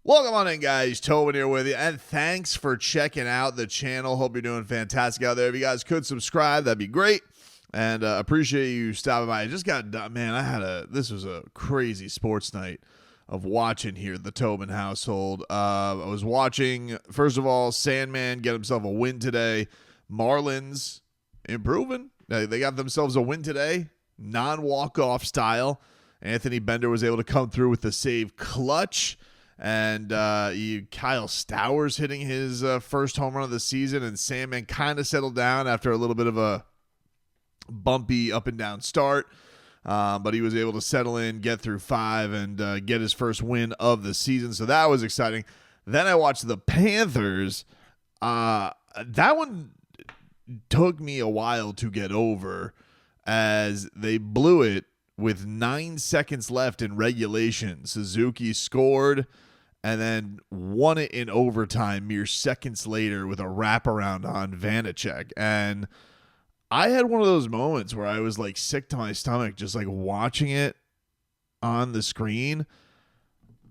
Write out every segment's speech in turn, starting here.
Welcome on in, guys. Tobin here with you, and thanks for checking out the channel. Hope you're doing fantastic out there. If you guys could subscribe, that'd be great, and appreciate you stopping by. I just got done, man. This was a crazy sports night of watching here at the Tobin household. I was watching, first of all, Sandman get himself a win today. Marlins improving. They got themselves a win today, non-walk-off style. Anthony Bender was able to come through with the save clutch. And Kyle Stowers hitting his first home run of the season, and Sandman kind of settled down after a little bit of a bumpy up and down start, but he was able to settle in, get through five, and get his first win of the season. So that was exciting. Then I watched the Panthers. That one took me a while to get over as they blew it with 9 seconds left in regulation. Suzuki scored and then won it in overtime mere seconds later with a wraparound on Vanacek. And I had one of those moments where I was like sick to my stomach just like watching it on the screen.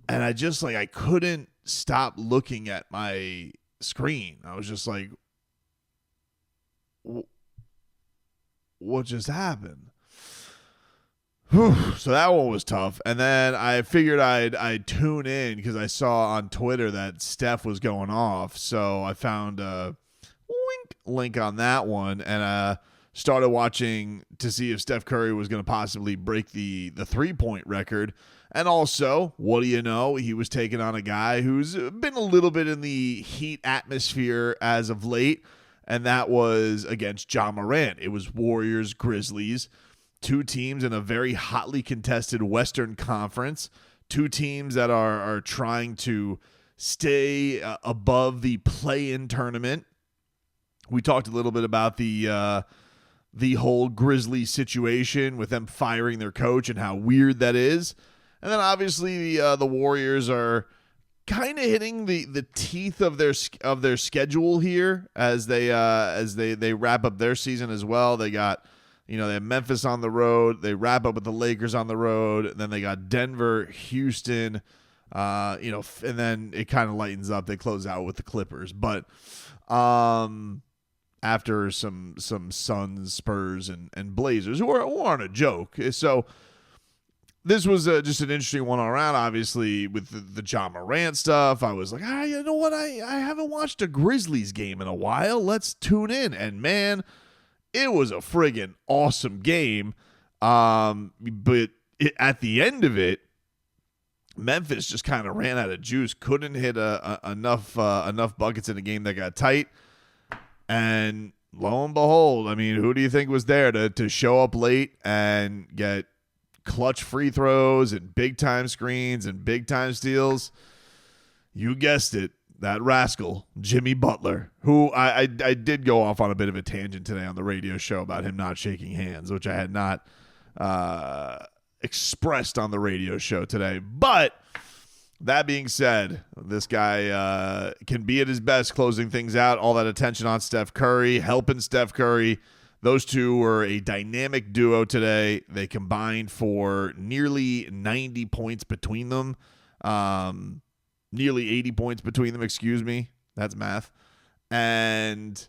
And I couldn't stop looking at my screen. I was just like, what just happened? So that one was tough. And then I figured I'd tune in because I saw on Twitter that Steph was going off. So I found a link on that one and started watching to see if Steph Curry was going to possibly break the 3-point record. And also, what do you know? He was taking on a guy who's been a little bit in the Heat atmosphere as of late, and that was against Ja Morant. It was Warriors, Grizzlies. Two teams in a very hotly contested Western Conference. Two teams that are trying to stay above the play-in tournament. We talked a little bit about the whole Grizzlies situation with them firing their coach and how weird that is. And then obviously the Warriors are kind of hitting the teeth of their schedule here as they wrap up their season as well. They got, they have Memphis on the road. They wrap up with the Lakers on the road. And then they got Denver, Houston, and then it kind of lightens up. They close out with the Clippers. But after some Suns, Spurs, and Blazers, who aren't a joke. So this was just an interesting one all around, obviously, with the Ja Morant stuff. I was like, you know what? I haven't watched a Grizzlies game in a while. Let's tune in. And, man, it was a friggin' awesome game, but at the end of it, Memphis just kind of ran out of juice. Couldn't hit enough buckets in a game that got tight. And lo and behold, who do you think was there to show up late and get clutch free throws and big-time screens and big-time steals? You guessed it. That rascal, Jimmy Butler, who I did go off on a bit of a tangent today on the radio show about him not shaking hands, which I had not expressed on the radio show today. But that being said, this guy can be at his best closing things out. All that attention on Steph Curry, helping Steph Curry. Those two were a dynamic duo today. They combined for nearly 90 points between them. Nearly 80 points between them, excuse me. That's math. And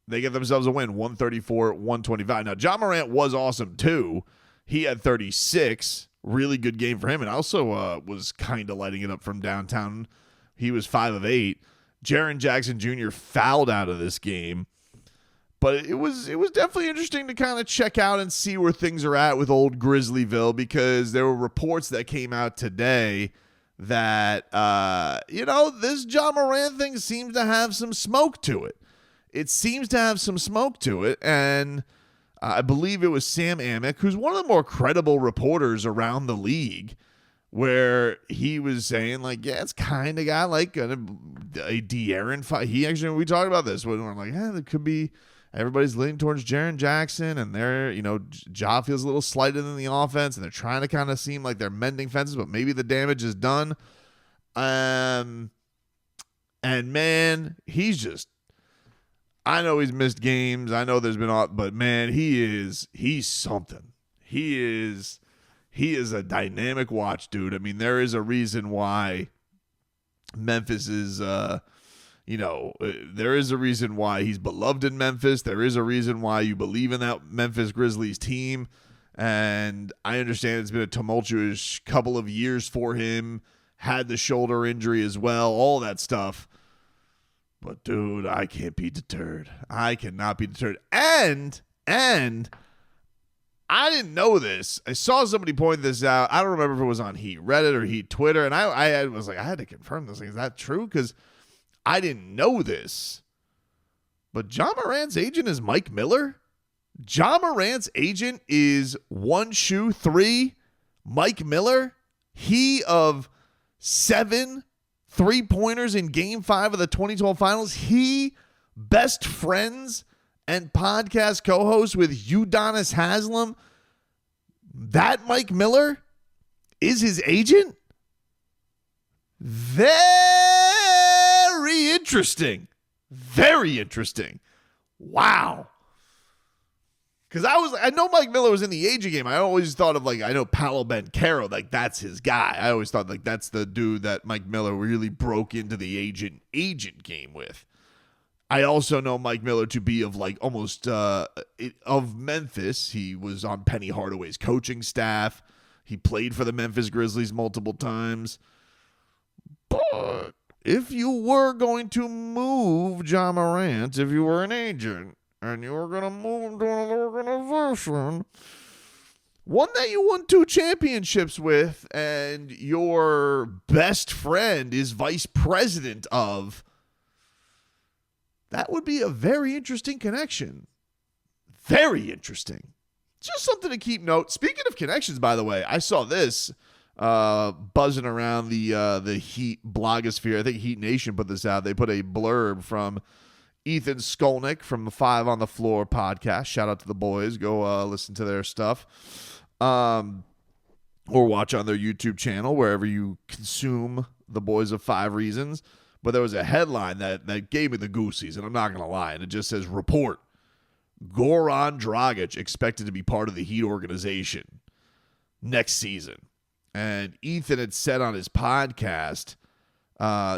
they get themselves a win, 134-125. Now, Ja Morant was awesome, too. He had 36. Really good game for him. And also was kind of lighting it up from downtown. He was 5 of 8. Jaren Jackson Jr. fouled out of this game. But it was definitely interesting to kind of check out and see where things are at with old Grizzlyville, because there were reports that came out today that, this Ja Morant thing seems to have some smoke to it. It seems to have some smoke to it, and I believe it was Sam Amick, who's one of the more credible reporters around the league, where he was saying, like, yeah, it's kind of got like a De'Aaron fight. We talked about this when we're like, there could be, everybody's leaning towards Jaren Jackson, and they're, Ja feels a little slighted in the offense, and they're trying to kind of seem like they're mending fences, but maybe the damage is done. And man, he's I know he's missed games. I know there's been but man, he's something. He is a dynamic watch, dude. There is a reason why Memphis is, there is a reason why he's beloved in Memphis. There is a reason why you believe in that Memphis Grizzlies team. And I understand it's been a tumultuous couple of years for him. Had the shoulder injury as well, all that stuff. But, dude, I can't be deterred. I cannot be deterred. And I didn't know this. I saw somebody point this out. I don't remember if it was on Heat Reddit or Heat Twitter. And I was like, I had to confirm this thing. Is that true? Because I didn't know this. But Ja Morant's agent is Mike Miller. Ja Morant's agent is 1 shoe 3 Mike Miller. He of 7 3-pointers in Game 5 of the 2012 Finals. He best friends and podcast co-host with Udonis Haslem. That Mike Miller is his agent? Very interesting. Very interesting. Wow. Because I know Mike Miller was in the agent game. I always thought of, I know Paolo Banchero, that's his guy. I always thought, that's the dude that Mike Miller really broke into the agent game with. I also know Mike Miller to be of, almost of Memphis. He was on Penny Hardaway's coaching staff. He played for the Memphis Grizzlies multiple times. But if you were going to move Ja Morant, if you were an agent, and you were going to move him to another organization, one that you won 2 championships with, and your best friend is vice president of, that would be a very interesting connection. Very interesting. Just something to keep note. Speaking of connections, by the way, I saw this buzzing around the Heat blogosphere. I think Heat Nation put this out. They put a blurb from Ethan Skolnick from the 5 on the Floor podcast. Shout out to the boys. Go listen to their stuff. Or watch on their YouTube channel, wherever you consume the boys of 5 Reasons. But there was a headline that gave me the goosies, and I'm not going to lie. And it just says, report, Goran Dragic expected to be part of the Heat organization next season. And Ethan had said on his podcast,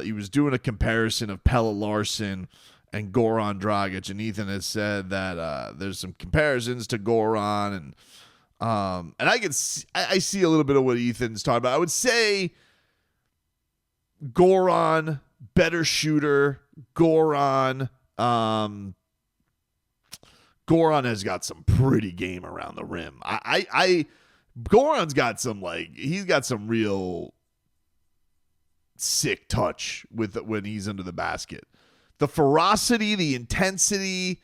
he was doing a comparison of Pelle Larsson and Goran Dragic, and Ethan has said that there's some comparisons to Goran, and I see a little bit of what Ethan's talking about. I would say Goran, better shooter. Goran has got some pretty game around the rim. Goran's got he's got some real sick touch when he's under the basket. The ferocity, the intensity,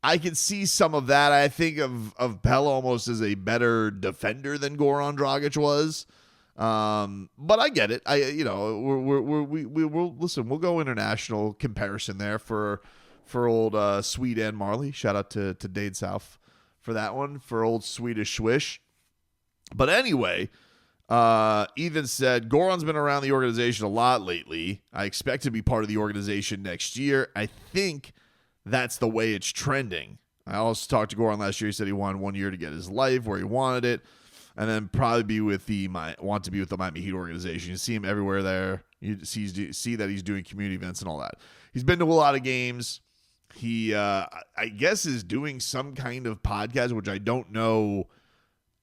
I can see some of that. I think of Pelle almost as a better defender than Goran Dragic was. But I get it. We'll listen. We'll go international comparison there for old Swede and Marley. Shout out to Dade South for that one, for old Swedish Swish. But anyway, Ethan said, Goran's been around the organization a lot lately. I expect to be part of the organization next year. I think that's the way it's trending. I also talked to Goran last year. He said he wanted 1 year to get his life where he wanted it, and then probably want to be with the Miami Heat organization. You see him everywhere there. You see that he's doing community events and all that. He's been to a lot of games. He, I guess, is doing some kind of podcast, which I don't know.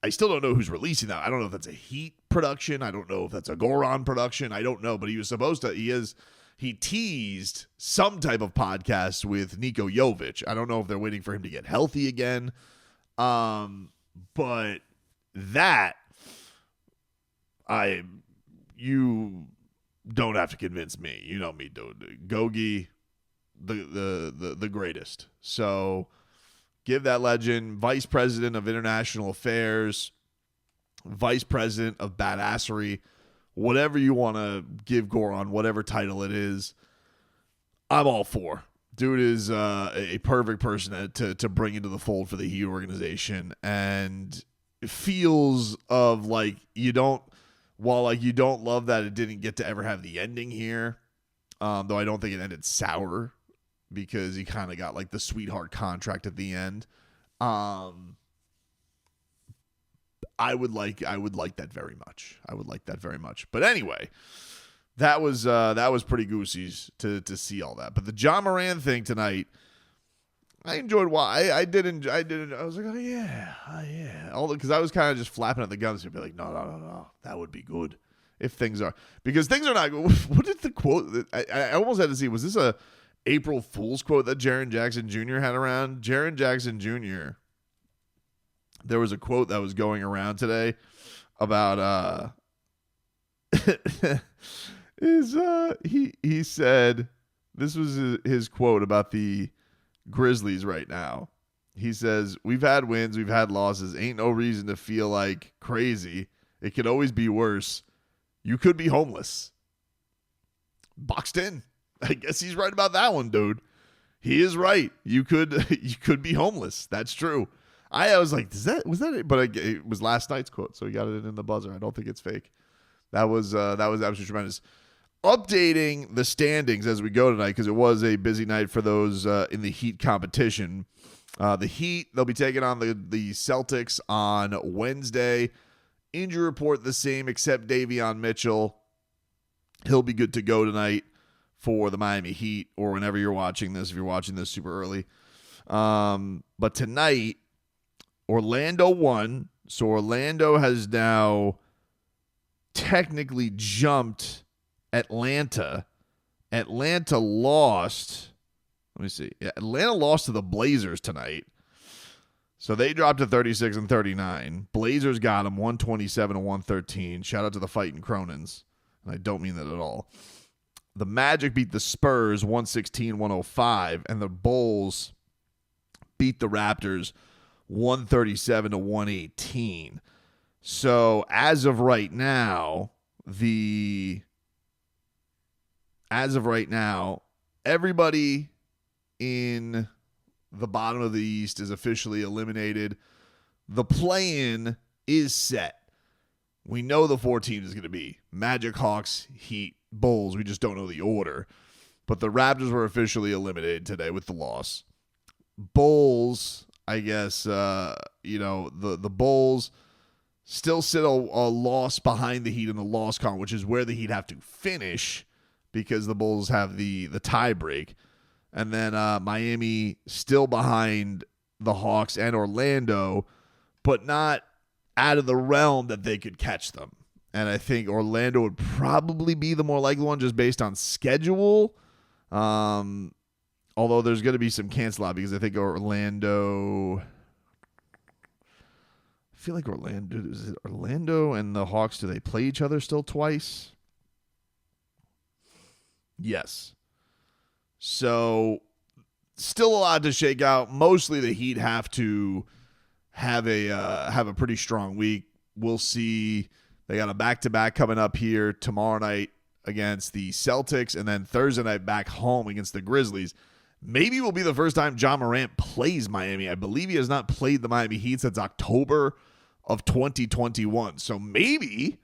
I still don't know who's releasing that. I don't know if that's a Heat production. I don't know if that's a Goran production. I don't know, but he was supposed to. He teased some type of podcast with Niko Jovic. I don't know if they're waiting for him to get healthy again. But that you don't have to convince me. You know me, dude. Gogi, the greatest. So give that legend, Vice President of International Affairs, Vice President of Badassery, whatever you want to give Goran, whatever title it is, I'm all for. Dude is a perfect person to bring into the fold for the Heat organization, and it feels of you don't love that it didn't get to ever have the ending here, though I don't think it ended sour, because he kind of got the sweetheart contract at the end. I would like that very much. I would like that very much. But anyway, that was pretty goosey to see all that. But the Ja Morant thing tonight, I enjoyed. Why I didn't. I was like, oh yeah. Because I was kind of just flapping at the gums to be like, no, that would be good if things are, because things are not good. What did the quote? I almost had to see. Was this a April Fool's quote that Jaren Jackson Jr. had around? Jaren Jackson Jr. There was a quote that was going around today about he said, this was his quote about the Grizzlies right now. He says, "We've had wins, we've had losses. Ain't no reason to feel like crazy. It could always be worse. You could be homeless." Boxed in. I guess he's right about that one, dude. He is right. You could be homeless. That's true. I was like, was that it? But it was last night's quote, so he got it in the buzzer. I don't think it's fake. That was absolutely tremendous. Updating the standings as we go tonight, because it was a busy night for those in the Heat competition. The Heat, they'll be taking on the Celtics on Wednesday. Injury report the same, except Davion Mitchell. He'll be good to go tonight for the Miami Heat, or whenever you're watching this, if you're watching this super early. But tonight, Orlando won, so Orlando has now technically jumped Atlanta. Atlanta lost. Let me see. Yeah, Atlanta lost to the Blazers tonight. So they dropped to 36 and 39. Blazers got them 127 and 113. Shout out to the Fighting Cronins. And I don't mean that at all. The Magic beat the Spurs 116-105. And the Bulls beat the Raptors 137 to 118. So as of right now, everybody in the bottom of the East is officially eliminated. The play-in is set. We know the 4 teams is going to be Magic, Hawks, Heat, Bulls. We just don't know the order. But the Raptors were officially eliminated today with the loss. Bulls, I guess, the Bulls still sit a loss behind the Heat in the loss column, which is where the Heat have to finish because the Bulls have the tie break. And then Miami still behind the Hawks and Orlando, but not out of the realm that they could catch them. And I think Orlando would probably be the more likely one just based on schedule. Although there's going to be some cancel out because I think Orlando... I feel like Orlando and the Hawks, do they play each other still twice? Yes. So, still a lot to shake out. Mostly the Heat have to have a pretty strong week. We'll see. They got a back-to-back coming up here tomorrow night against the Celtics, and then Thursday night back home against the Grizzlies. Maybe it will be the first time Ja Morant plays Miami. I believe he has not played the Miami Heat since October of 2021. So maybe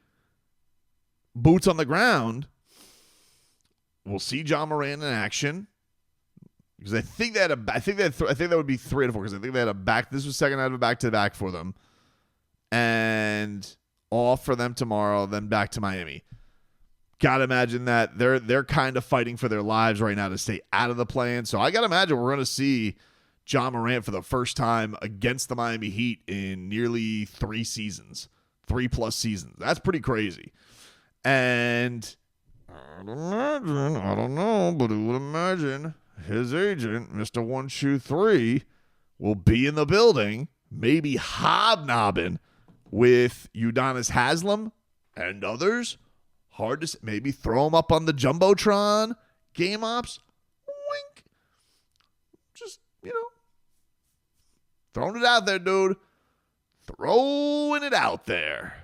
boots on the ground, we'll see Ja Morant in action. Because I think that would be 3 out of 4. Because I think they had a back. This was second out of a back-to-back for them, and off for them tomorrow. Then back to Miami. Gotta imagine that they're kind of fighting for their lives right now to stay out of the play-in. So I gotta imagine we're gonna see Ja Morant for the first time against the Miami Heat in nearly 3 seasons, 3+ seasons. That's pretty crazy. And I don't know, but who would imagine his agent, Mr. 123, will be in the building, maybe hobnobbing with Udonis Haslem and others. Hard to say. Maybe throw him up on the Jumbotron, game ops, wink. Just, throwing it out there, dude. Throwing it out there.